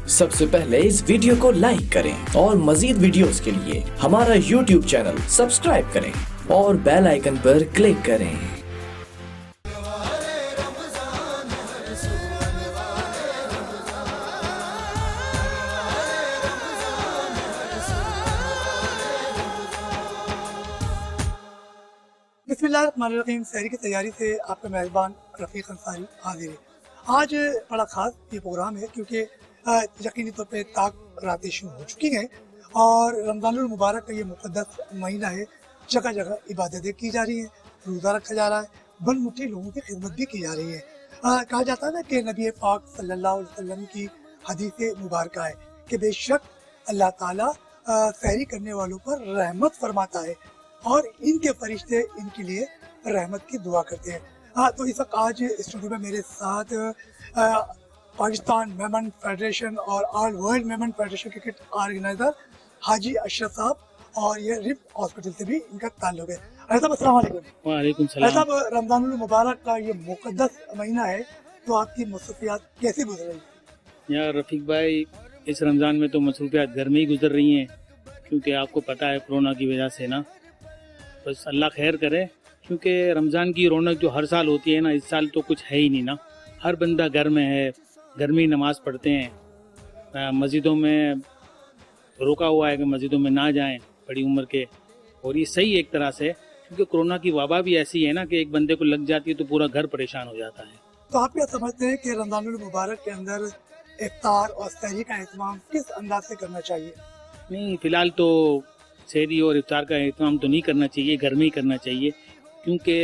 सबसे पहले इस वीडियो को लाइक करें और मजीद वीडियोस के लिए हमारा YouTube चैनल सब्सक्राइब करें और बेल आइकन पर क्लिक करें। बिस्मिल्लाहिर्रहमानिर्रहीम। सहरी की तैयारी से आपका मेज़बान रफ़ीक अंसारी हाजिर है। आज बड़ा ख़ास ये प्रोग्राम है क्योंकि यकीनी तौर पे ताक रातें शुरू हो चुकी हैं और रमज़ानुल मुबारक का ये मुक़द्दस महीना है। जगह जगह इबादतें की जा रही हैं, रोज़ा रखा जा रहा है, बनमुटी लोगों की खिदमत भी की जा रही है। कहा जाता है ना कि नबी पाक सल्लल्लाहु अलैहि वसल्लम की हदीस मुबारक है कि बेशक अल्लाह ताला सहरी करने वालों पर रहमत फरमाता है और इनके फरिश्ते इनके लिए रहमत की दुआ करते हैं। तो इस वक्त आज स्टूडियो में मेरे साथ पाकिस्तान मेमन फेडरेशन और all world Memon federation cricket organiser Haji Ashraf साहब और ये रिप हॉस्पिटल से भी इनका ताल्लुक है। साहब अस्सलाम वालेकुम। वालेकुम सलाम। साहब, रमज़ानुल मुबारक का ये मुक़द्दस महीना है, तो आपकी मसरूफियात कैसे गुजर रही है? यार रफ़ीक भाई, इस रमज़ान में तो मसरूफियात घर में ही गुजर रही हैं क्योंकि आपको पता है कोरोना की वजह से ना, बस अल्लाह खैर करे। क्योंकि रमज़ान की रौनक जो हर साल होती है ना, इस साल तो कुछ है ही नहीं ना। हर बंदा घर में है, घर में ही नमाज़ पढ़ते हैं। मस्जिदों में रोका हुआ है कि मस्जिदों में ना जाएं बड़ी उम्र के, और ये सही एक तरह से, क्योंकि कोरोना की वबा भी ऐसी है ना कि एक बंदे को लग जाती है तो पूरा घर परेशान हो जाता है। तो आप क्या समझते हैं कि रमज़ानुल मुबारक के अंदर इफ्तार और सहरी का एहतमाम किस अंदाज से करना चाहिए? नहीं, फ़िलहाल तो सहरी और इफ्तार का एहतमाम तो नहीं करना चाहिए, घर में ही करना चाहिए, क्योंकि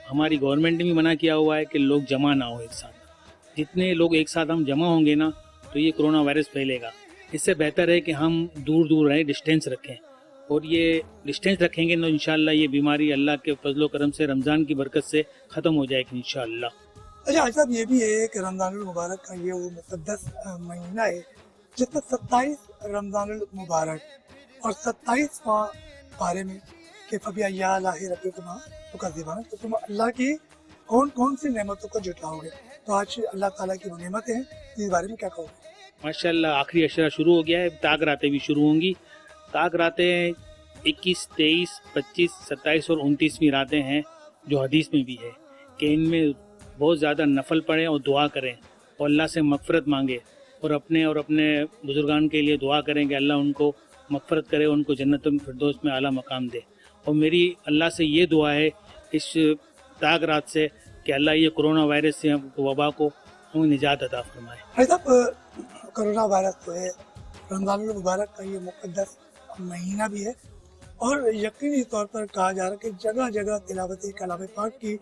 हमारी गवर्नमेंट ने भी मना किया हुआ है कि लोग जमा ना हो एक साथ। जितने लोग एक साथ हम जमा होंगे ना तो ये कोरोना वायरस फैलेगा। इससे बेहतर है कि हम दूर दूर रहें, डिस्टेंस रखें, और ये डिस्टेंस रखेंगे ना इंशाअल्लाह ये बीमारी अल्लाह के फजलो करम से रमज़ान की बरकत से ख़त्म हो जाएगी इंशाअल्लाह। अच्छा आज साहब, ये भी है कि रमज़ानुल मुबारक का ये वो मुक़द्दस महीना है जिसमें 27 रमज़ानुल मुबारक और 27वां पारे में कि फबिअय्यि आलाइ रब्बिकुमा तुकज़्ज़िबान, तो तुम अल्लाह की कौन कौन सी नेमतों को जुटाओगे। तो आज अल्लाह ताला की वो नेमतें हैं, इस बारे में क्या कहोगे? माशाअल्लाह आखिरी अशरा शुरू हो गया है, ताक रातें भी शुरू होंगी। ताक रातें 21, 23, 25, 27 और 29वीं रातें हैं जो हदीस में भी है कि इनमें बहुत ज़्यादा नफल पढ़ें और दुआ करें और अल्लाह से मग़फ़िरत मांगे और अपने बुजुर्गान के लिए दुआ करें कि अल्लाह उनको मग़फ़िरत करे, उनको जन्नतुल फिरदौस में आला मकाम दे। और मेरी अल्लाह से ये दुआ है इस ताक रात से कि अल्लाह ये कोरोना वायरस से वबा को हमें निजात अता फरमाए। भाई साहब, कोरोना वायरस तो है, रमज़ानुल मुबारक का ये मुक़द्दस महीना भी है और यकीनी तौर पर कहा जा रहा है कि जगह जगह तिलावत कलाम पाक की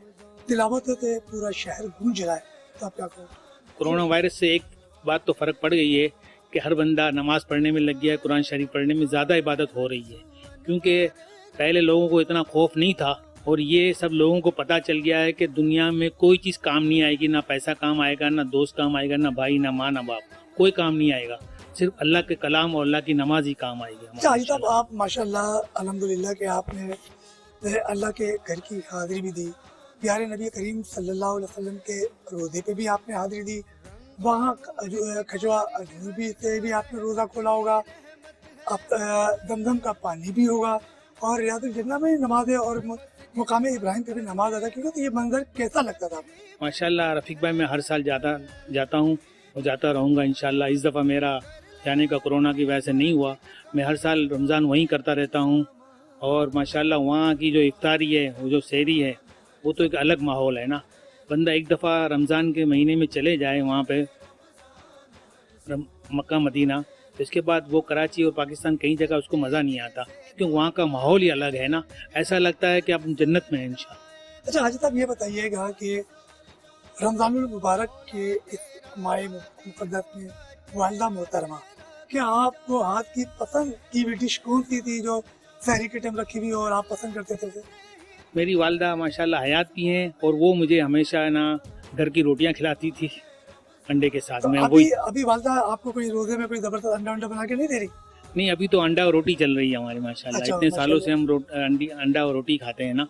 तिलावत से पूरा शहर गूंज रहा है। तो आप क्या कहोगे? कोरोना वायरस से एक बात तो फ़र्क पड़ गई है कि हर बंदा नमाज़ पढ़ने में लग गया है, कुरान शरीफ पढ़ने में ज़्यादा इबादत हो रही है, क्योंकि पहले लोगों को इतना खौफ नहीं था और ये सब लोगों को पता चल गया है कि दुनिया में कोई चीज़ काम नहीं आएगी, ना पैसा काम आएगा, ना दोस्त काम आएगा, ना भाई, ना माँ, ना बाप, कोई काम नहीं आएगा, सिर्फ अल्लाह के कलाम और अल्लाह की नमाज ही काम आएगी। शाहिद साहब, आप माशाल्लाह अल्हम्दुलिल्लाह कि आपने अल्लाह के घर की हाज़िरी भी दी, प्यारे नबी करीम सल्लल्लाहु अलैहि वसल्लम के रोज़े पे भी आपने हाज़िरी दी, वहाँ खजवा अजनबी से भी आपने रोज़ा खोला होगा, दमदम का पानी भी होगा और रियादुल जन्नह में नमाज़ें और मुकाम इब्राहिम पे भी नमाज अदा की। तो ये मंजर कैसा लगता था? माशाल्लाह रफ़ीक भाई, मैं हर साल जाता हूँ और जाता रहूँगा इंशाल्लाह। इस दफ़ा मेरा जाने का कोरोना की वजह से नहीं हुआ। मैं हर साल रमज़ान वहीं करता रहता हूँ और माशाल्लाह वहाँ की जो इफ्तारी है, वो जो सहरी है, वो तो एक अलग माहौल है ना। बंदा एक दफ़ा रमज़ान के महीने में चले जाए वहाँ पे मक्का मदीना, तो इसके बाद वो कराची और पाकिस्तान कई जगह उसको मज़ा नहीं आता, क्योंकि वहाँ का माहौल ही अलग है ना। ऐसा लगता है कि आप जन्नत में हैं इंशाअल्लाह। अच्छा हाजी साहब, ये बताइएगा कि रमज़ानुल मुबारक के इस माह मुक़द्दस में वालिदा मोहतरमा, क्या आपको हाथ की पसंद की हुई डिश कौन सी थी जो सहरी के टाइम रखी हुई और आप पसंद करते थे? मेरी वालिदा माशाल्लाह हयात भी हैं और वो मुझे हमेशा ना घर की रोटियां खिलाती थी अंडे के साथ। तो में अभी वालिदा आपको कोई रोजे में कोई जबरदस्त अंडा बना के नहीं दे रही? नहीं, अभी तो अंडा और रोटी चल रही है हमारी माशाल्लाह। अच्छा, इतने सालों से हम अंडा और रोटी खाते हैं ना,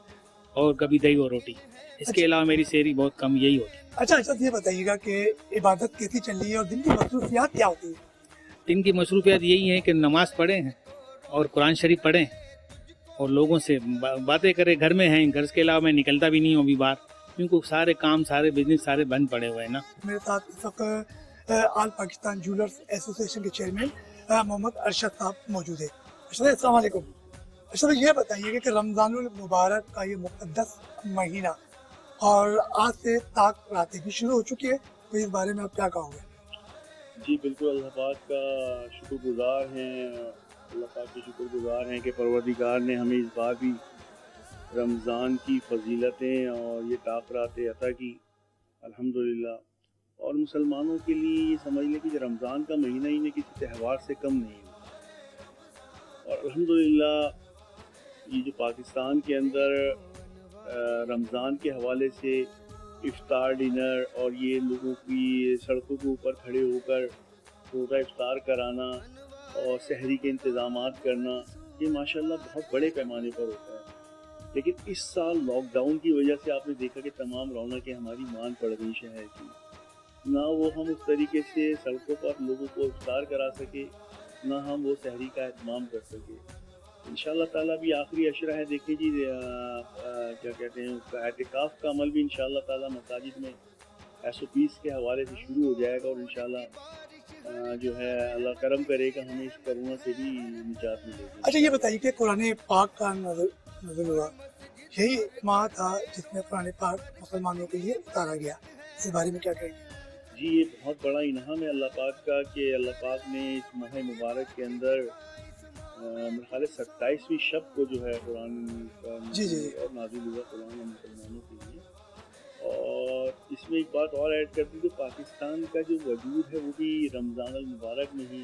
और कभी दही और रोटी। इसके अलावा मेरी सेहरी बहुत कम यही होती है। अच्छा, ये बताइएगा कि इबादत कैसी चल रही है और दिन की मसरूफियात क्या होती है? दिन की मसरूफियत यही है कि नमाज पढ़ें और कुरान शरीफ पढ़ें और लोगों से बातें करें। घर में हैं, घर के अलावा मैं निकलता भी नहीं हूँ अभी बाहर, क्योंकि सारे काम, सारे बिजनेस सारे बंद पड़े हुए हैं ना। मेरे साथ इस वक्त आल पाकिस्तान जूलर्स एसोसिएशन के चेयरमैन मोहम्मद अरशद साहब मौजूद है। अरशद, अस्सलाम वालेकुम। अरशद, ये बताइए कि रमज़ानुल मुबारक का ये मुक़द्दस महीना और आज से ताक रातें भी शुरू हो चुकी है, तो इस बारे में आप क्या कहोगे? जी बिल्कुल, अल्लाह पाक का शुक्रगुज़ार हैं, अल्लाह पाक के शुक्रगुज़ार हैं कि परवरदिगार ने हमें इस बार भी रमज़ान की फजीलतें और ये ताक रातें अता की, अल्हम्दुलिल्लाह। और मुसलमानों के लिए ये समझ लें कि रमज़ान का महीना ही नहीं किसी त्यौहार से कम नहीं है। और अल्हम्दुलिल्लाह ये जो पाकिस्तान के अंदर रमज़ान के हवाले से इफ्तार डिनर और ये लोगों की सड़कों के ऊपर खड़े होकर रोज़ा इफ्तार कराना और सहरी के इंतज़ामात करना, ये माशाल्लाह बहुत बड़े पैमाने पर होता है। लेकिन इस साल लॉकडाउन की वजह से आपने देखा कि तमाम रौनकें हमारी मान पड़ गई शहर की, ना वो हम उस तरीके से सड़कों पर लोगों को इफ्तार करा सके, ना हम वो सहरी का एहतमाम कर सके। इंशाअल्लाह ताला भी आखिरी अशरा है, देखिए जी क्या कहते हैं उसका एतिकाफ का अमल भी इंशाअल्लाह ताला मसाजिद में SOPs के हवाले से शुरू हो जाएगा और इंशाअल्लाह जो है अल्लाह करम करेगा, हमें इस कोरोना से भी निजात मिलेगी। अच्छा, ये बताइए कि कुरान पाक का नज़ल हुआ, यही माह था जिसमें कुरान पाक मुसलमानों के लिए उतारा गया, इस बारे में क्या कहेंगे? जी, ये बहुत बड़ा इनाम है अल्लाह पाक का कि अल्लाह पाक ने इस माह मुबारक के अंदर मेरे ख्याल 27वीं शब को जो है कुरान का जी और नाज़िल हुआ कुरान मुसलमानों के लिए। और इसमें एक बात और ऐड कर दी कि पाकिस्तान का जो वजूद है वो भी रमज़ान अल मुबारक में ही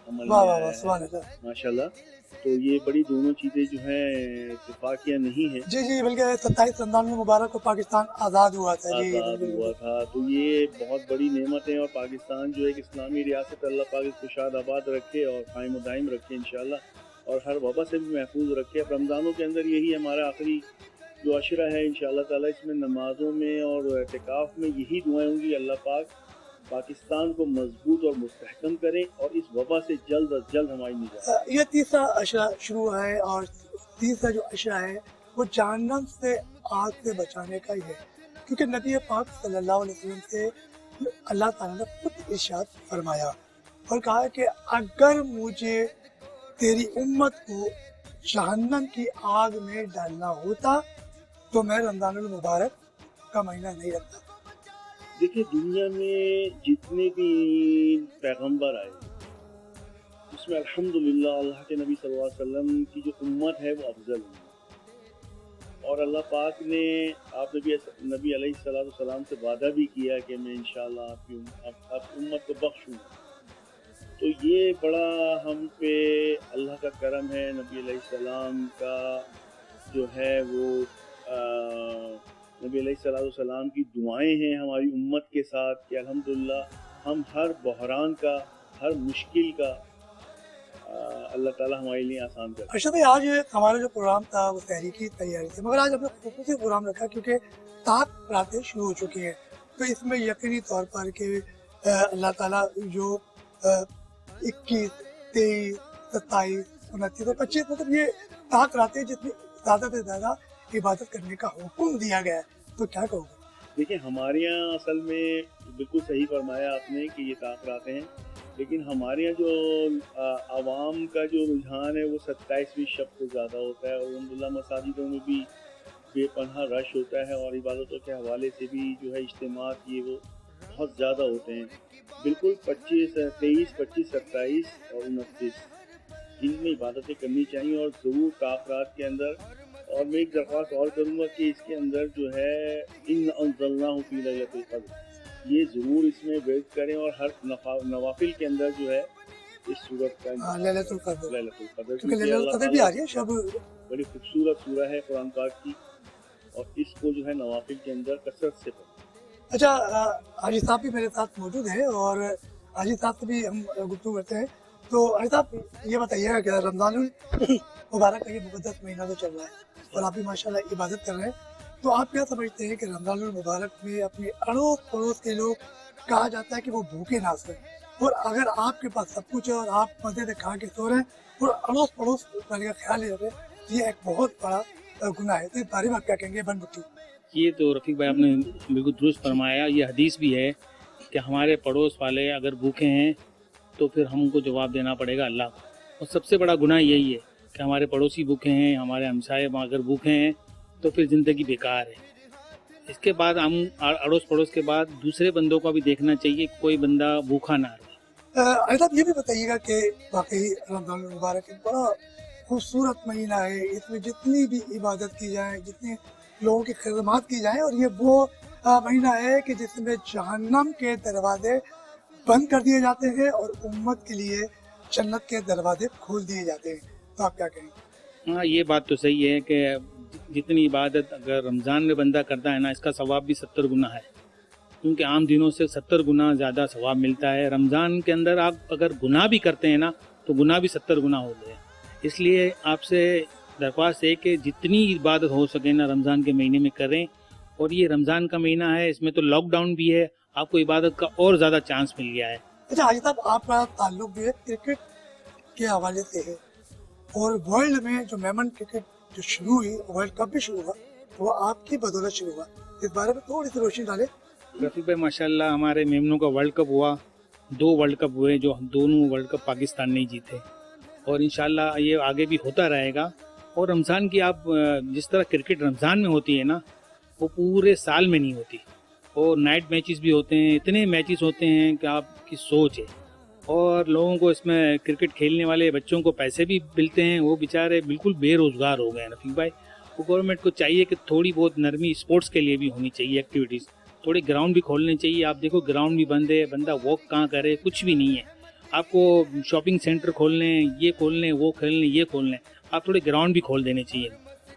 अमल में आया है माशाल्लाह। तो ये बड़ी दोनों चीज़ें जो हैं इत्तेफाकिया नहीं है। जी, बल्कि 27 रमज़ान मुबारक को पाकिस्तान आज़ाद हुआ था। आज़ाद हुआ था, तो ये बहुत बड़ी नेमत है और पाकिस्तान जो एक इस्लामी रियासत, अल्लाह पाक इसको शाद आबाद रखे और कायम दायम रखे इंशाअल्लाह, और हर वबा से भी महफूज रखे। अब रमज़ानों के अंदर यही हमारा आखिरी जो अशरा है इंशाअल्लाह ताला, इसमें नमाज़ों में और एतिकाफ़ में यही दुआएं होंगी, अल्लाह पाक पाकिस्तान को मजबूत और मुस्तहकम करें और इस वबा से जल्द अज जल्द हमारी निजात। ये तीसरा अशरा शुरू है और तीसरा जो अशरा है वो जहन्नम से आग से बचाने का ही है, क्योंकि नबी पाक सल्लल्लाहु अलैहि वसल्लम से अल्लाह ताला ने खुद इरशाद फरमाया और कहा कि अगर मुझे तेरी उम्मत को जहन्नम की आग में डालना होता तो मैं रमज़ानुल मुबारक का महीना नहीं रखता। देखिए, दुनिया में जितने भी पैगंबर आए उसमें अल्हम्दुलिल्लाह अल्लाह के नबी सल्लल्लाहु अलैहि वसल्लम की जो उम्मत है वो अफजल है। और अल्लाह पाक ने आप नबी अलैहिस्सलाम से वादा भी किया कि मैं इंशाअल्लाह आपकी उम्मत को बख्शूंगा। तो ये बड़ा हम पे अल्लाह का करम है, नबी अलैहिस्सलाम का जो है वो नबी अलैहिस्सलाम की दुआएं हैं हमारी उम्मत के साथ कि अल्हम्दुलिल्लाह हम हर बहरान का, हर मुश्किल का अल्लाह ताला हमारे लिए आसान कर। अरशद भाई, आज हमारा जो प्रोग्राम था वो सहरी की तैयारी थी, मगर आज हमने खूबसूरत प्रोग्राम रखा क्योंकि ताक रातें शुरू हो चुकी हैं, तो इसमें यकीनी तौर पर कि अल्लाह ताला जो 21, 23, 27, 29 और 25 मतलब ये ताक रातें जितनी ज़्यादा से ज़्यादा इबादत करने का हुक्म दिया गया है, तो क्या कहोगे? देखिए, हमारे यहाँ असल में बिल्कुल सही फरमाया आपने कि ये ताक रातें हैं, लेकिन हमारे यहाँ जो आवाम का जो रुझान है वो 27वीं शब को ज़्यादा होता है और अल्हम्दुलिल्लाह मसाजिदों में भी बेपनाह रश होता है और इबादतों के हवाले से भी जो है इज्तिमात ये वो बहुत ज़्यादा होते हैं। बिल्कुल 23, 25, 27 और 29 इनमें इबादतें करनी चाहिए और ज़रूर ताक रात के अंदर। और मैं एक दरख्वास्त और करूँगा कि इसके अंदर जो है इन अंज़लनाहु फी लैलतिल क़द्र, ये ज़रूर इसमें वेट करें और हर नवाफिल के अंदर जो है इस सूरत का लैलतुल क़द्र, क्योंकि लैलतुल क़द्र भी आ रही है शब, बड़ी खूबसूरत सूरह है कुरान पाक की और इसको जो है नवाफिल के अंदर कसरत से पढ़ें। अच्छा, हाजी साहब भी मेरे साथ मौजूद हैं और हाजी साहब से भी हम गुफ्तगू करते हैं। तो हाजी साहब ये बताइएगा कि रमज़ानुल मुबारक का ये मुक़द्दस महीना तो चल रहा है और आप भी माशाल्लाह इबादत कर रहे हैं, तो आप क्या समझते हैं कि रमज़ानुल मुबारक में अपने अड़ोस पड़ोस के लोग, कहा जाता है कि वो भूखे ना सोएं, اور اگر آپ کے پاس سب کچھ ہے اور آپ مزے سے کھا کے سو رہے ہیں اور اڑوس پڑوس والے کا خیال نہیں رکھ رہے، یہ ایک بہت بڑا گناہ ہے. تو اس بارے میں آپ کیا کہیں گے بن بٹی؟ یہ تو رفیق بھائی آپ نے بالکل درست فرمایا. یہ حدیث بھی ہے کہ ہمارے پڑوس والے اگر بھوکے ہیں تو پھر ہم کو جواب دینا پڑے گا اللہ کو. اور سب سے بڑا گناہ یہی ہے کہ ہمارے پڑوسی بھوکے ہیں، ہمارے ہمسائے اگر بھوکے ہیں تو پھر زندگی بیکار ہے. اس کے بعد ہم اڑوس پڑوس کے بعد دوسرے بندوں کو بھی دیکھنا چاہیے کہ کوئی بندہ بھوکا نہ رہے. صاحب یہ بھی بتائیے گا کہ واقعی رمضان المبارک ایک بڑا خوبصورت مہینہ ہے. اس میں جتنی بھی عبادت کی جائے، جتنے لوگوں کی خدمات کی جائیں، اور یہ وہ مہینہ ہے کہ جس میں جہنم کے دروازے بند کر دیے جاتے ہیں اور امت کے لیے جنت کے دروازے کھول دیے جاتے ہیں. تو آپ کیا کہیں گے؟ ہاں یہ بات تو صحیح ہے کہ جتنی عبادت اگر رمضان میں بندہ کرتا ہے نا، اس کا ثواب بھی 70 گنا ہے، کیونکہ عام دنوں سے 70 گنا زیادہ ثواب ملتا ہے. رمضان کے اندر آپ اگر گناہ بھی کرتے ہیں نا تو گناہ بھی 70 گنا ہوتے ہیں. اس لیے آپ سے درخواست ہے کہ جتنی عبادت ہو سکے نا رمضان کے مہینے میں کریں. اور یہ رمضان کا مہینہ ہے، اس میں تو لاک ڈاؤن بھی ہے، آپ کو عبادت کا اور زیادہ چانس مل گیا ہے. اچھا حاجی صاحب، آپ کا تعلق بھی کرکٹ کے حوالے سے ہے، اور ورلڈ میں جو میمن کرکٹ جو شروع ہوئی، ورلڈ کپ بھی شروع ہوا، وہ آپ کی بدولت شروع ہوا. اس بارے میں تھوڑی سی روشنی ڈالے. رفیق بھائی ماشاء اللہ ہمارے میمنوں کا ورلڈ کپ ہوا، 2 ورلڈ کپ ہوئے، جو دونوں ورلڈ کپ پاکستان نے جیتے، اور انشاءاللہ یہ آگے بھی ہوتا رہے گا. اور رمضان کی آپ جس طرح کرکٹ رمضان میں ہوتی ہے نا، وہ پورے سال میں نہیں ہوتی. اور نائٹ میچز بھی ہوتے ہیں، اتنے میچز ہوتے ہیں کہ آپ کی سوچ ہے. اور لوگوں کو اس میں کرکٹ کھیلنے والے بچوں کو پیسے بھی ملتے ہیں، وہ بیچارے بالکل بے روزگار ہو گئے ہیں. رفیق بھائی وہ گورنمنٹ کو چاہیے کہ تھوڑی بہت نرمی اسپورٹس کے لیے بھی ہونی چاہیے، ایکٹیویٹیز، تھوڑے گراؤنڈ بھی کھولنے چاہیے. آپ دیکھو گراؤنڈ بھی بند ہے، بندہ واک کہاں کرے، کچھ بھی نہیں ہے. آپ کو شاپنگ سینٹر کھول لیں، یہ کھول لیں، وہ کھول لیں، یہ کھول لیں، آپ تھوڑے گراؤنڈ بھی کھول دینے چاہیے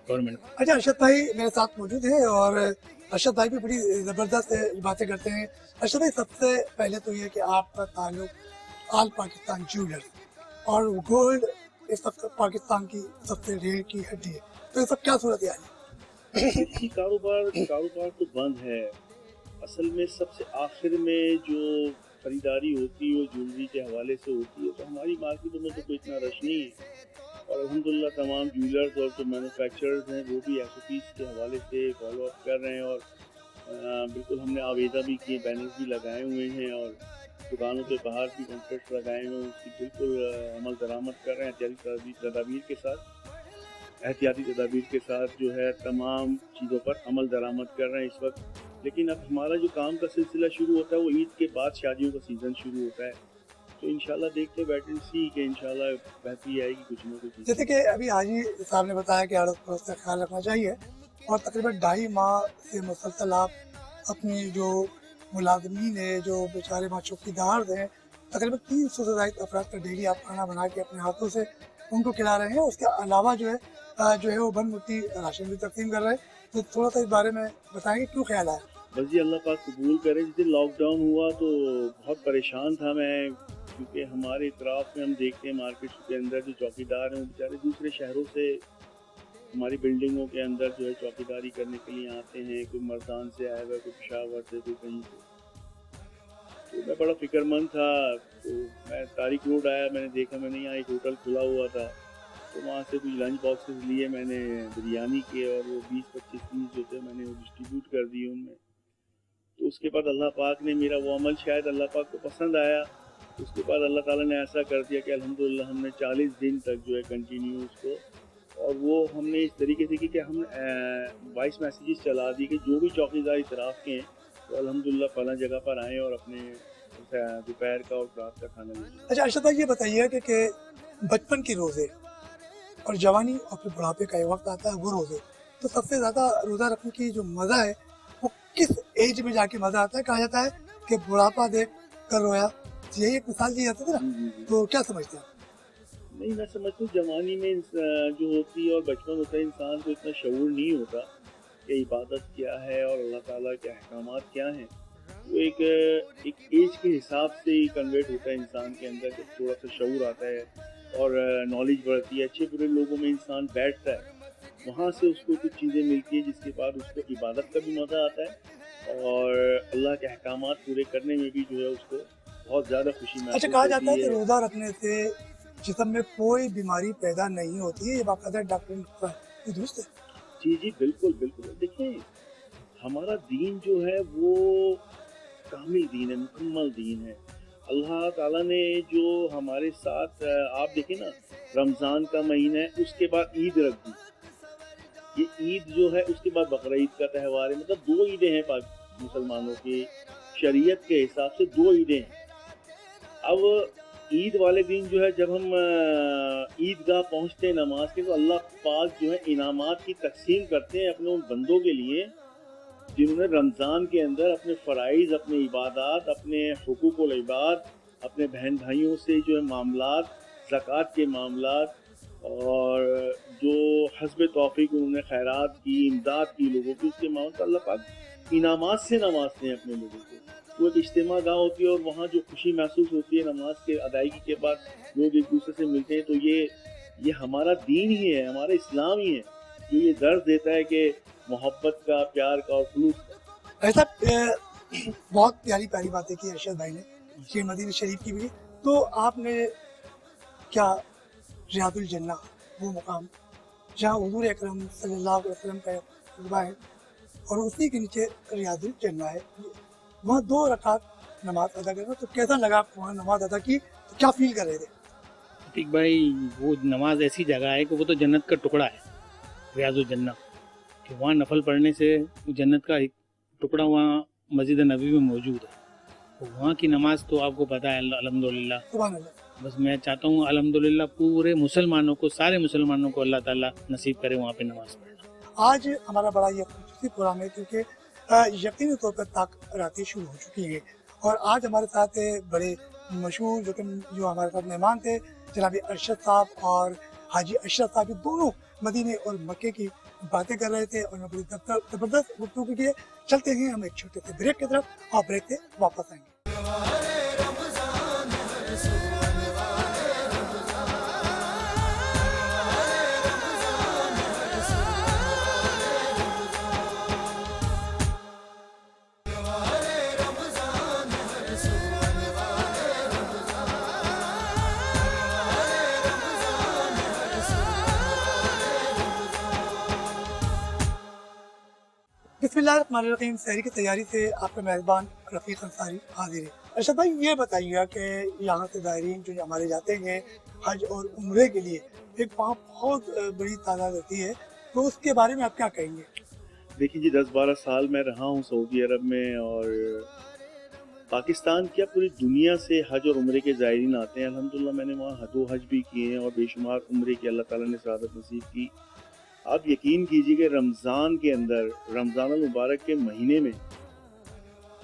گورنمنٹ کو. اچھا ارشد بھائی میرے ساتھ موجود ہیں، اور ارشد بھائی بھی بڑی زبردست باتیں کرتے ہیں. ارشد بھائی سب سے پہلے تو یہ کہ آپ کا تعلق آل پاکستان جیولرز اور گولڈ اس وقت پاکستان کی سب سے ریڑھ کی ہڈی ہے، تو اس وقت کیا صورت حال ہے؟ کاروبار تو بند ہے. اصل میں سب سے آخر میں جو خریداری ہوتی ہے وہ جیولری کے حوالے سے ہوتی ہے. تو ہماری مارکیٹوں میں تو کوئی اتنا رش نہیں ہے، اور الحمدللہ تمام جیولرز اور جو مینوفیکچررز ہیں وہ بھی SOPs کے حوالے سے فالو اپ کر رہے ہیں. اور بالکل ہم نے آویزہ بھی کیے، بینرز بھی لگائے ہوئے ہیں، اور دکانوں کے باہر بھی کمپلیکس لگائے ہوئے ہیں. اس کی بالکل عمل درآمد کر رہے ہیں احتیاطی تدابیر کے ساتھ جو ہے تمام چیزوں پر عمل درآمد کر رہے ہیں اس وقت. لیکن اب ہمارا جو کام کا سلسلہ شروع ہوتا ہے وہ عید کے بعد شادیوں کا سیزن شروع ہوتا ہے. تو انشاءاللہ دیکھتے بیٹھ اینڈ سی کہ انشاءاللہ بہتری آئے گی کچھ نہ کچھ. جیسے کہ ابھی حاجی صاحب نے بتایا کہ اڑوس پڑوس کا خیال رکھنا چاہیے، اور تقریباً 2.5 ماہ سے مسلسل آپ اپنی جو ملازمین ہیں، جو بیچارے وہاں چوکیدار ہیں، تقریباً 300 سے زائد افراد کا ڈیلی آپ کھانا بنا کے اپنے ہاتھوں سے ان کو کھلا رہے ہیں. اس کے علاوہ جو ہے وہ بن مٹی راشن بھی تقسیم کر رہے ہیں. تو تھوڑا سا اس بارے میں بتائیں گے کیوں خیال آیا؟ بس جی اللہ پاک قبول کرے. جس دن لاک ڈاؤن ہوا تو بہت پریشان تھا میں، کیونکہ ہمارے اطراف میں ہم دیکھتے ہیں مارکیٹ کے اندر جو چوکیدار ہیں وہ بیچارے دوسرے شہروں سے ہماری بلڈنگوں کے اندر جو ہے چوکیداری کرنے کے لیے آتے ہیں. کوئی مردان سے آیا ہوا، کوئی پشاور سے، کوئی کہیں سے. تو میں بڑا فکر مند تھا. تو میں تاریخ روڈ آیا، میں نے دیکھا، میں نے یہاں ایک ہوٹل کھلا ہوا تھا، تو وہاں سے کچھ لنچ باکسز لیے میں نے بریانی کے، اور وہ 20-25 پیس جو تھے میں نے وہ ڈسٹریبیوٹ کر دیے ان میں. تو اس کے بعد اللہ پاک نے میرا وہ عمل شاید اللہ پاک کو پسند آیا. اس کے بعد اللہ تعالیٰ نے ایسا کر دیا کہ الحمدللہ ہم نے 40 دن تک جو ہے کنٹینیو اس کو، اور وہ ہم نے اس طریقے سے کی کہ ہم وائس میسیجز چلا دی کہ جو بھی چوکیدار اطراف کے ہیں تو الحمدللہ فلاں جگہ پر آئیں اور اپنے دوپہر کا اور رات کا کھانا لیں. اچھا ارشد بھائی یہ بتائیے کہ بچپن کے روزے اور جوانی اور پھر بڑھاپے کا ایک وقت آتا ہے وہ روزے، تو سب سے زیادہ روزہ رکھنے کی جو مزہ ہے وہ کس ایج میں جا کے مزہ آتا ہے؟ کہا جاتا ہے کہ بڑھاپا دیکھ کر رویا، یہی ایک مثال دی جاتی ہے نا، تو کیا سمجھتے ہیں؟ نہیں، میں سمجھتا ہوں جوانی میں جو ہوتی ہے اور بچپن ہوتا ہے انسان کو اتنا شعور نہیں ہوتا کہ عبادت کیا ہے اور اللہ تعالیٰ کے احکامات کیا ہیں. وہ ایک ایج کے حساب سے ہی کنورٹ ہوتا ہے انسان کے اندر، جب تھوڑا سا شعور آتا ہے اور نالج بڑھتی ہے، اچھے برے لوگوں میں انسان بیٹھتا ہے، وہاں سے اس کو کچھ چیزیں ملتی ہیں جس کے بعد اس کو عبادت کا بھی مزہ آتا ہے اور اللہ کے احکامات پورے کرنے میں بھی جو ہے اس کو بہت زیادہ خوشی محسوس اچھا، کہا جاتا ہے ہوتی کہ روزہ رکھنے سے جسم میں کوئی بیماری پیدا نہیں ہوتی ہے، یہ باقاعدہ ڈاکٹر نے کہا ہے، یہ درست ہے؟ جی بالکل بالکل. دیکھیں ہمارا دین جو ہے وہ کامل دین ہے، مکمل دین ہے. اللہ تعالیٰ نے جو ہمارے ساتھ آپ دیکھیں نا، رمضان کا مہینہ ہے، اس کے بعد عید رکھ دی. یہ عید جو ہے اس کے بعد بقرعید کا تہوار ہے، مطلب 2 عیدیں ہیں مسلمانوں کی شریعت کے حساب سے 2 عیدیں ہیں. اب عید والے دن جو ہے جب ہم عیدگاہ پہنچتے ہیں نماز کے، تو اللہ پاک جو ہے انعامات کی تقسیم کرتے ہیں اپنے ان بندوں کے لیے جنہوں نے رمضان کے اندر اپنے فرائض، اپنے عبادات، اپنے حقوق العباد، اپنے بہن بھائیوں سے جو ہے معاملات، زکوٰۃ کے معاملات، اور جو حسب توفیق انہوں نے خیرات کی، امداد کی لوگوں کی، اس کے معاملات اللہ پاک انعامات سے نوازتے ہیں اپنے لوگوں کو. وہ ایک اجتماع گاہ ہوتی ہے اور وہاں جو خوشی محسوس ہوتی ہے نماز کے ادائیگی کے بعد لوگ ایک دوسرے سے ملتے ہیں. تو یہ ہمارا دین ہی ہے، ہمارا اسلام ہی ہے جو یہ درس دیتا ہے کہ محبت کا، پیار کا اور خلوص کا. ایسا بہت پیاری پیاری باتیں کی ارشد بھائی نے کہ مدینہ شریف کی بھی. تو آپ نے کیا ریاض الجنہ، وہ مقام جہاں حضور اکرم صلی اللہ علیہ وسلم کا خطبہ ہے اور اسی کے نیچے ریاض الجنہ ہے، وہاں 2 رکعت نماز ادا کرنا، تو کیسا لگا آپ کو وہاں نماز ادا کی؟ تو کیا فیل کر رہے تھے؟ عتیق بھائی، وہ نماز ایسی جگہ ہے کہ وہ تو جنت کا ٹکڑا ہے، ریاض الجنہ، کہ وہاں نفل پڑھنے سے جنت کا ایک ٹکڑا وہاں مسجد نبوی میں موجود ہے. تو وہاں کی نماز تو آپ کو پتہ ہے الحمدللہ. سبحان اللہ. بس میں چاہتا ہوں الحمدللہ پورے مسلمانوں کو، سارے مسلمانوں کو اللہ تعالیٰ نصیب کرے وہاں پہ نماز پڑھنا. آج ہمارا بڑا یہ خصوصی پروگرام ہے کیونکہ یقینی طور پر طاق راتیں شروع ہو چکی ہیں، اور آج ہمارے ساتھ بڑے مشہور جو ہمارے ساتھ مہمان تھے، جناب ارشد صاحب اور حاجی اشرف صاحب، دونوں مدینے اور مکے کی باتیں کر رہے تھے اور بڑی زبردست گفتگو کی. چلتے ہیں ہم ایک چھوٹے سے بریک کی طرف، اور بریک سے واپس آئیں گے. بسم اللہ الرحمن الرحیم. سحری کی تیاری سے آپ کا میزبان رفیق انصاری حاضر ہے. ارشد بھائی، یہ بتائیے گا کہ یہاں سے زائرین جو ہمارے جاتے ہیں حج اور عمرے کے لیے، ایک وہاں بہت بڑی تعداد ہوتی ہے، تو اس کے بارے میں آپ کیا کہیں گے؟ دیکھیں جی، 10-12 سال میں رہا ہوں سعودی عرب میں، اور پاکستان کیا پوری دنیا سے حج اور عمرے کے زائرین آتے ہیں. الحمدللہ میں نے وہاں 2 حج بھی کیے ہیں اور بے شمار عمرے کی اللہ تعالیٰ نے سعادت نصیب کی. آپ یقین کیجیے کہ رمضان کے اندر، رمضان المبارک کے مہینے میں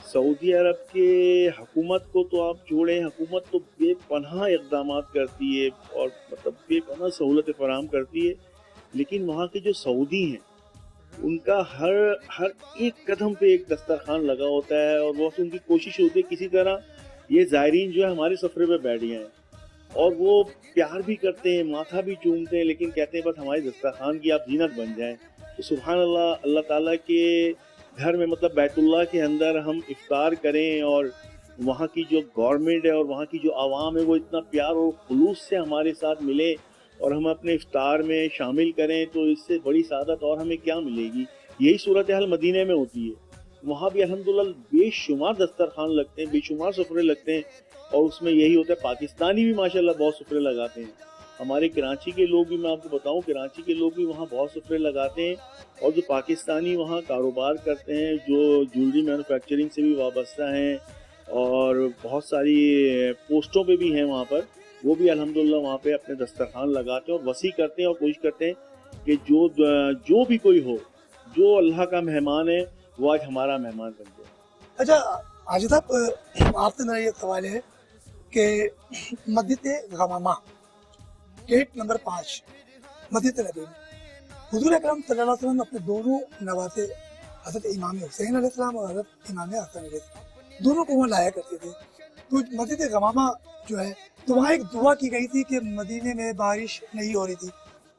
سعودی عرب کے حکومت کو تو آپ چھوڑیں، حکومت تو بے پناہ اقدامات کرتی ہے اور مطلب بے پناہ سہولتیں فراہم کرتی ہے، لیکن وہاں کے جو سعودی ہیں ان کا ہر ایک قدم پہ ایک دسترخوان لگا ہوتا ہے، اور وہ ان کی کوشش ہوتی ہے کسی طرح یہ زائرین جو ہے ہمارے سفرے پہ بیٹھ جائیں، اور وہ پیار بھی کرتے ہیں، ماتھا بھی چومتے ہیں، لیکن کہتے ہیں بس ہمارے دسترخوان کی آپ زینت بن جائیں. تو سبحان اللہ، اللہ تعالیٰ کے گھر میں مطلب بیت اللہ کے اندر ہم افطار کریں، اور وہاں کی جو گورنمنٹ ہے اور وہاں کی جو عوام ہے وہ اتنا پیار اور خلوص سے ہمارے ساتھ ملے اور ہم اپنے افطار میں شامل کریں، تو اس سے بڑی سعادت اور ہمیں کیا ملے گی. یہی صورتحال مدینہ میں ہوتی ہے. وہاں بھی الحمدللہ بے شمار دسترخوان لگتے ہیں، بے شمار سفرے لگتے ہیں، اور اس میں یہی ہوتا ہے پاکستانی بھی ماشاءاللہ بہت سفرے لگاتے ہیں. ہمارے کراچی کے لوگ بھی، میں آپ کو بتاؤں، کراچی کے لوگ بھی وہاں بہت سفرے لگاتے ہیں، اور جو پاکستانی وہاں کاروبار کرتے ہیں، جو جویلری مینوفیکچرنگ سے بھی وابستہ ہیں اور بہت ساری پوسٹوں پہ بھی ہیں وہاں پر، وہ بھی الحمدللہ وہاں پہ اپنے دسترخوان لگاتے ہیں اور وسیع کرتے ہیں اور کوشش کرتے ہیں کہ جو بھی کوئی ہو، جو اللہ کا مہمان ہے وہ آج ہمارا مہمان بن جائے. اچھا حاجی صاحب، آپ سے میرا یہ سوال ہے کہ مسجد غمامہ گیٹ نمبر 5 مسجد نبی میں حضور اکرم صلی اللہ علیہ وسلم اپنے دونوں نواسے حضرت امام حسین علیہ السلام اور حضرت امام حسن علیہ السلام دونوں کو وہاں لایا کرتے تھے. تو مسجد غمامہ جو ہے، تو وہاں ایک دعا کی گئی تھی کہ مدینے میں بارش نہیں ہو رہی تھی،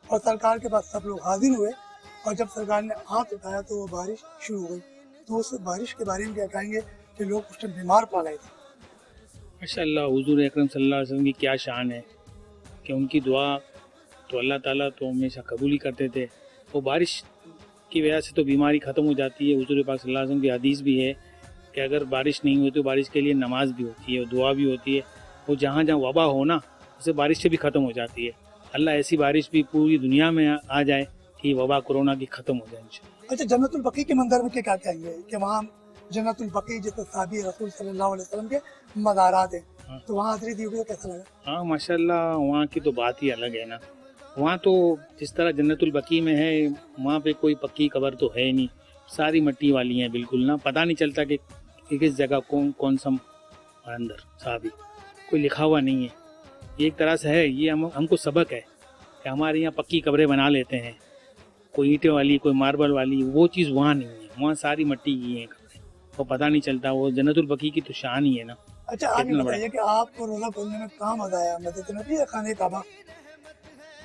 اور سرکار کے پاس سب لوگ حاضر ہوئے، اور جب سرکار نے ہاتھ اٹھایا تو وہ بارش شروع ہو گئی. تو اس بارش کے بارے میں کیا کہیں گے کہ لوگ اس ٹائم بیمار پا رہے تھے؟ माशाल्लाह हुजूर अकरम सल्लल्लाहु अलैहि वसल्लम की क्या शान है कि उनकी दुआ तो अल्लाह ताला तो हमेशा कबूल ही करते थे। वो बारिश की वजह से तो बीमारी ख़त्म हो जाती है। हुजूर पाक सल्लल्लाहु अलैहि वसल्लम की हदीस भी है कि अगर बारिश नहीं हुई तो बारिश के लिए नमाज भी होती है और दुआ भी होती है। वो जहाँ जहाँ वबा हो ना उसे बारिश से भी ख़त्म हो जाती है। अल्लाह ऐसी बारिश भी पूरी दुनिया में आ जाए कि वबा कोरोना की ख़त्म हो जाए इंशाअल्लाह। अच्छा, जन्नतुल बकी के मंदिर में क्या कहेंगे कि वहाँ जन्नतुल बकी जिससे साहबी रसूल सल्लल्लाहु अलैहि वसल्लम के मज़ारात हैं, हाँ। तो वहाँ हाज़िरी दी होगी तो कैसा लगा? हाँ माशाल्लाह, वहाँ की तो बात ही अलग है ना। वहाँ तो जिस तरह जन्नतुल बकी में है वहाँ पे कोई पक्की कब्र तो है नहीं, सारी मिट्टी वाली हैं बिल्कुल ना। पता नहीं चलता कि किस जगह कौन सा अंदर साहबी, कोई लिखा हुआ नहीं है। ये एक तरह से है, ये हमको सबक है कि हमारे यहाँ पक्की कब्रें बना लेते हैं, कोई ईंटें वाली कोई मार्बल वाली, वो चीज़ वहाँ नहीं है। वहाँ सारी मिट्टी की हैं कब्रें, वो पता नहीं चलता। वो जन्नतुल बकी की तो शान ही है ना। अच्छा, आप ये कितना बड़ा बताइए कि आपको रोज़ा खोलने में कहाँ मज़ा आया, मस्जिद नबी या खाने काबा?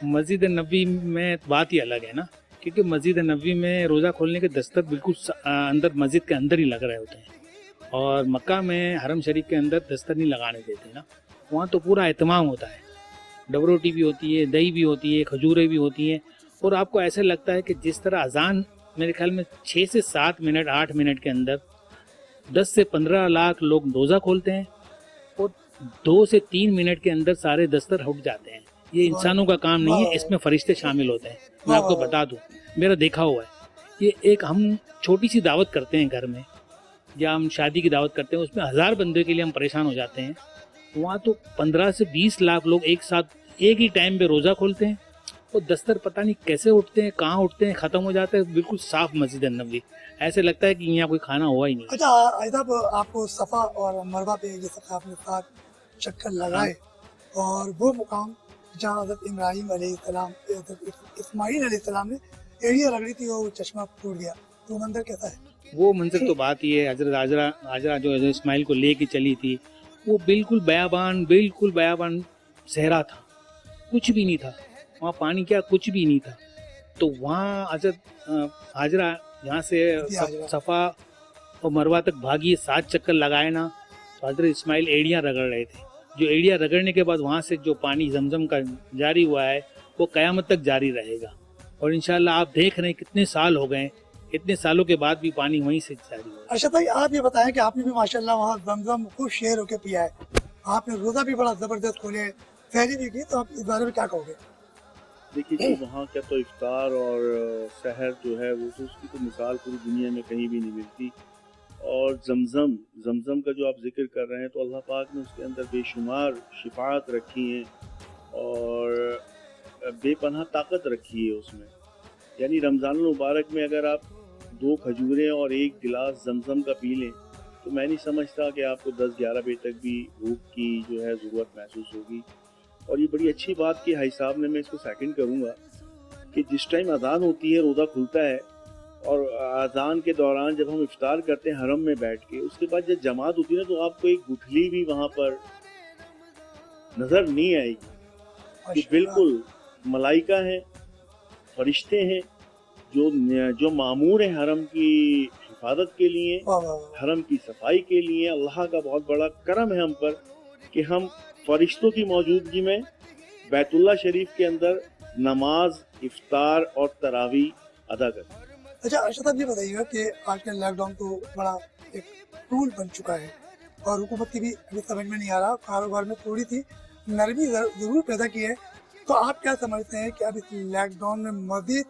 मस्जिद नबी में बात ही अलग है ना, क्योंकि मस्जिद नबी में रोज़ा खोलने के दस्तक बिल्कुल अंदर मस्जिद के अंदर ही लग रहे होते हैं, और मक्का में हरम शरीफ के अंदर दस्तक नहीं लगाने देते ना। वहाँ तो पूरा एहतमाम होता है, डबरोटी भी होती है, दही भी होती है, खजूरें भी होती हैं, और आपको ऐसा लगता है कि जिस तरह अजान मेरे ख्याल में 6 से 7 मिनट 8 मिनट के अंदर 10 से 15 लाख लोग रोज़ा खोलते हैं, और 2 से 3 मिनट के अंदर सारे दस्तर उठ जाते हैं। ये इंसानों का काम नहीं है, इसमें फरिश्ते शामिल होते हैं। मैं आपको बता दूं, मेरा देखा हुआ है। ये एक हम छोटी सी दावत करते हैं घर में, या हम शादी की दावत करते हैं, उसमें 1000 बंदे के लिए हम परेशान हो जाते हैं। वहाँ तो 15 से 20 लाख लोग एक साथ एक ही टाइम पे रोज़ा खोलते हैं, और दस्तर पता नहीं कैसे उठते हैं, कहाँ उठते हैं, ख़त्म हो जाते हैं। बिल्कुल साफ मस्जिद नबवी, ऐसे लगता है कि यहाँ कोई खाना हुआ ही नहीं। अच्छा, साहब आपको सफ़ा और मरवा पे जैसे आपने 7 चक्कर लगाए, और वो मुकाम जहाँ हज़रत इब्राहीम अलैहिस्सलाम, हज़रत इस्माईल अलैहिस्सलाम ने एड़ियाँ रगड़ी थी और चश्मा फूट गया, तो मंदिर कैसा है? वो मंजर तो बात ही है। हजरत हाजरा जो हजरत इस्माइल को लेके चली थी, वो बिल्कुल बयाबान सहरा था, कुछ भी नहीं था वहाँ, पानी क्या कुछ भी नहीं था। तो वहाँ हजरत हाजरा यहाँ से सफ़ा और मरवा तक भागी, 7 चक्कर लगाए ना, तो हजरत इस्माइल एड़ियाँ रगड़ रहे थे। जो एड़ियाँ रगड़ने के बाद वहाँ से जो पानी जमजम का जारी हुआ है वो क़यामत तक जारी रहेगा, और इंशाल्लाह आप देख रहे हैं कितने साल हो गए, इतने सालों के बाद भी पानी वहीं से जारी हुआ है। अच्छा भाई, आप ये बताएं कि आपने भी माशाल्लाह वहाँ जमजम खूब शेर होके पिया है, आपने रोज़ा भी बड़ा ज़बरदस्त खोले, फहरी भी की, तो आप इस बारे में क्या कहोगे? देखिए जी, वहाँ का तो इफ्तार और सहर जो है वो तो उसकी तो मिसाल पूरी दुनिया में कहीं भी नहीं मिलती। और जमज़म का जो आप जिक्र कर रहे हैं, तो अल्लाह पाक ने उसके अंदर बेशुमार शिफात रखी हैं और बेपनाह ताकत रखी है उसमें। यानी रमज़ान मुबारक में अगर आप 2 खजूरें और 1 गिलास जमज़म का पी लें, तो मैं नहीं समझता कि आपको 10-11 बजे तक भी भूख की जो है ज़रूरत महसूस होगी। और ये बड़ी अच्छी बात कि भाई साहब ने, मैं इसको सेकंड करूँगा कि जिस टाइम अज़ान होती है रोज़ा खुलता है, और अज़ान के दौरान जब हम इफ्तार करते हैं हरम में बैठ के, उसके बाद जब जमात होती है ना, तो आपको एक गुठली भी वहाँ पर नज़र नहीं आएगी। कि बिल्कुल मलाइका हैं, फरिश्ते हैं जो मामूर हैं हरम की हिफाजत के लिए, हरम की सफाई के लिए। अल्लाह का बहुत बड़ा करम है हम पर कि हम फरिश्तों की मौजूदगी में बैतुल्लाह शरीफ के अंदर नमाज, इफ्तार और तरावी अदा करते हैं। अच्छा अर्शद साहब, ये बताइएगा कि आजकल लॉकडाउन तो बड़ा एक टूल बन चुका है, और हुकूमत की भी अभी समझ में नहीं आ रहा, कारोबार में थोड़ी सी नरमी ज़रूर पैदा की है, तो आप क्या समझते हैं कि अब इस लॉकडाउन में मज़ीद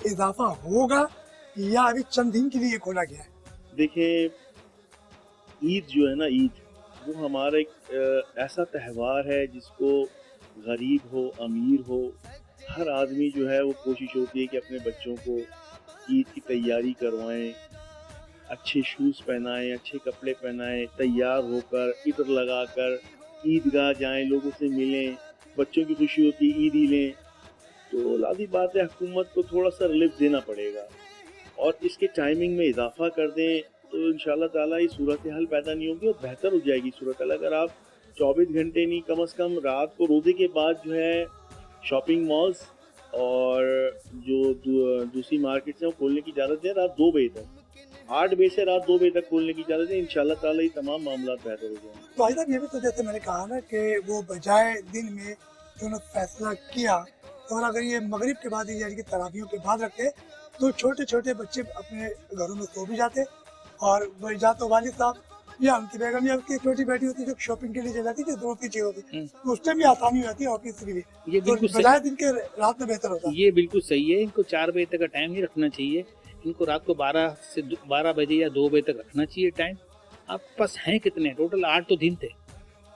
इजाफा होगा या अभी चंद दिन के लिए खोला गया है? देखिए, ईद जो है ना, ईद वो हमारा एक ऐसा त्यौहार है जिसको गरीब हो अमीर हो, हर आदमी जो है वो कोशिश होती है कि अपने बच्चों को ईद की तैयारी करवाएं, अच्छे शूज़ पहनाएं, अच्छे कपड़े पहनाएं, तैयार होकर इत्र लगाकर ईदगाह जाएं, लोगों से मिलें, बच्चों की खुशी होती है ईद ही लें। तो लाज़मी बात है हुकूमत को थोड़ा सा रिलीफ देना पड़ेगा, और इसके टाइमिंग में इजाफा कर दें, तो इंशाल्लाह ताला ये सूरत हाल पैदा नहीं होगी और बेहतर हो जाएगी सूरत हाल। अगर आप 24 घंटे नहीं, कम से कम रात को रोज़े के बाद जो है शॉपिंग मॉल्स और जो दूसरी मार्केट्स हैं वो खोलने की इजाज़त है रात 2 बजे तक, 8 बजे से रात 2 बजे तक खोलने की इजाज़त है। इंशाल्लाह ताला ये तमाम मामला बेहतर हो जाएंगे। तो भाई साहब ये भी तो जैसे मैंने कहा ना कि वो बजाय दिन में उन्होंने फैसला किया, और अगर ये मगरिब के बाद यानी कि तरावियों के बाद रखते तो छोटे छोटे बच्चे अपने घरों में सो भी जाते, और या तो वालिद साहब या उनकी बेगम या उनकी छोटी बेटी होती जो शॉपिंग के लिए चली जाती, जो जरूरत की चीज होती, तो उस टाइम भी आसानी हो जाती है ऑफिस के लिए। ये तो बिल्कुल सही, बजाय दिन के रात में बेहतर होता है। ये बिल्कुल सही है। इनको 4 बजे तक का टाइम नहीं रखना चाहिए, इनको रात को 12 बजे या 2 बजे तक रखना चाहिए टाइम। आपके पास हैं कितने? टोटल 8 तो दिन थे,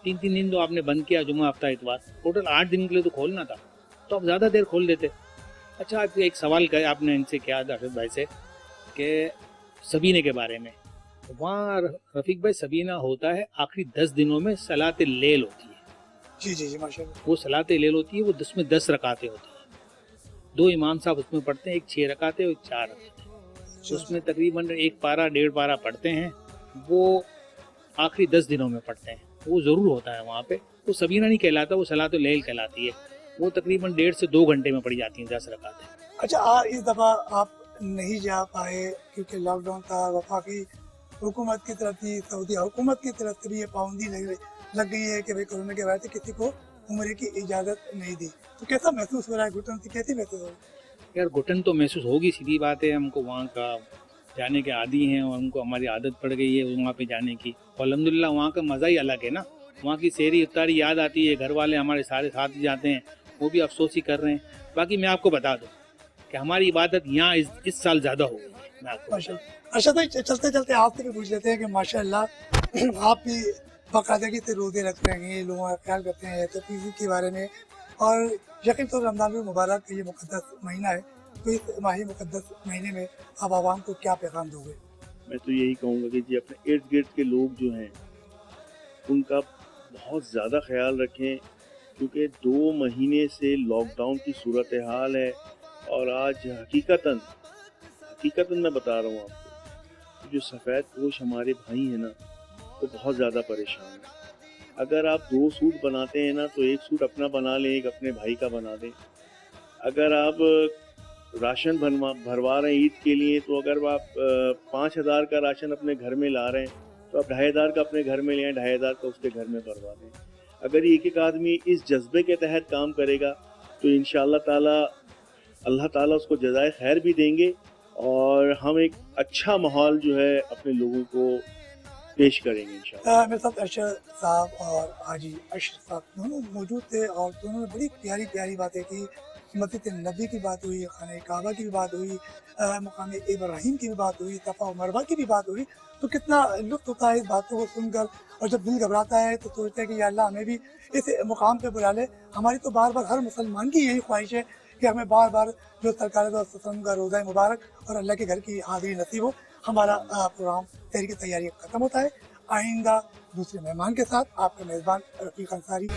3 दिन तो आपने बंद किया, जुम्मा हफ्ता इतवार, टोटल 8 दिन के लिए तो खोलना था, तो आप ज़्यादा देर खोल देते। अच्छा, आप एक सवाल किया आपने इनसे किया राशिद भाई से कि सबीने के बारे में, वहाँ रफीक भाई सबीना होता है आखिरी 10 दिनों में सलात लेल होती है। जी जी जी माशाल्लाह। वो सलात लेल होती है, वो 10 रकातें होती हैं। 2 इमाम साहब उसमें पढ़ते हैं, एक 6 रकातें और एक 4 रकातें। उसमें तकरीबन 1 पारा 1.5 पारा पढ़ते हैं, वो आखिरी 10 दिनों में पढ़ते हैं। वो ज़रूर होता है वहाँ पे। वो सबीना नहीं कहलाता, वो सलात लेल कहलाती है। वो तकरीबन 1.5 से 2 घंटे में पढ़ी जाती हैं 10 रकातें। अच्छा, इस दफ़ा आप नहीं जा पाए क्योंकि लॉकडाउन था, वफाकी हुकूमत की तरफ थी, सऊदी हुकूमत की तरफ से भी ये पाबंदी लग गई है कि भाई कोरोना के वजह से किसी को उम्र की इजाज़त नहीं दी, तो कैसा महसूस हो रहा है? घुटन से कैसी महसूस हो रही है? यार घुटन तो महसूस होगी, सीधी बात है। हमको वहाँ का जाने के आदी हैं और हमको हमारी आदत पड़ गई है वहाँ पे जाने की। और अल्हम्दुलिल्लाह वहाँ का मज़ा ही अलग है ना। वहाँ की सहरी इफ्तारी याद आती है, घर वाले हमारे सारे साथ ही जाते हैं, वो भी अफसोस ही कर रहे हैं। बाकी मैं आपको बता दूँ कि हमारी इबादत यहाँ इस साल ज़्यादा हो गई है। मैं आपको माशाल्लाह। अच्छा, तो चलते चलते आपसे भी पूछ लेते हैं कि माशाल्लाह आप भी बाकायदगी से रोज़े रख रहे हैं, लोगों का ख्याल करते हैं तो किसी के बारे में, और यकीन तो रमज़ान मुबारक ये मुक़द्दस महीना है, तो इस माही मुक़द्दस महीने में आप आवाम को क्या पैगाम दोगे? मैं तो यही कहूँगा कि जी अपने इर्द गिर्द के लोग जो हैं उनका बहुत ज़्यादा ख्याल रखें, क्योंकि 2 महीने से लॉकडाउन की सूरत हाल है। और आज हकीकतन मैं बता रहा हूँ आपको, जो सफ़ेद पोश हमारे भाई हैं ना, वो बहुत ज़्यादा परेशान हैं। अगर आप 2 सूट बनाते हैं ना, तो एक सूट अपना बना लें, एक अपने भाई का बना दें। अगर आप राशन भरवा रहे हैं ईद के लिए, तो अगर आप 5,000 का राशन अपने घर में ला रहे हैं, तो आप 2,500 का अपने घर में ले आएँ, 2,500 का उसके घर में भरवा दें। अगर एक आदमी इस जज्बे के तहत काम करेगा, तो इंशाअल्लाह ताला अल्लाह ताला उसको जज़ाए खैर भी देंगे, और हम एक अच्छा माहौल जो है अपने लोगों को पेश करेंगे इंशाअल्लाह। मेरे साथ अरशद साहब और हाजी अशरफ साहब दोनों मौजूद थे, और दोनों ने बड़ी प्यारी प्यारी बातें की। मस्जिद नबी की बात हुई, खाने काबा की भी बात हुई, मकाम इब्राहिम की भी बात हुई, सफ़ा और मरवा की भी बात हुई। तो कितना लुत्फ़ होता है इस बातों को सुनकर, और जब दिल घबराता है तो सोचते हैं कि या अल्लाह हमें भी इस मुकाम पे बुला ले। हमारी तो बार बार हर मुसलमान की यही ख्वाहिश है कि हमें बार बार जो सरकार का रोज़ा मुबारक और अल्लाह के घर की हाज़िरी नसीब हो। हमारा प्रोग्राम तहरीक की तैयारी ख़त्म होता है। आइंदा दूसरे मेहमान के साथ आपका मेज़बान रफ़ीक अंसारी।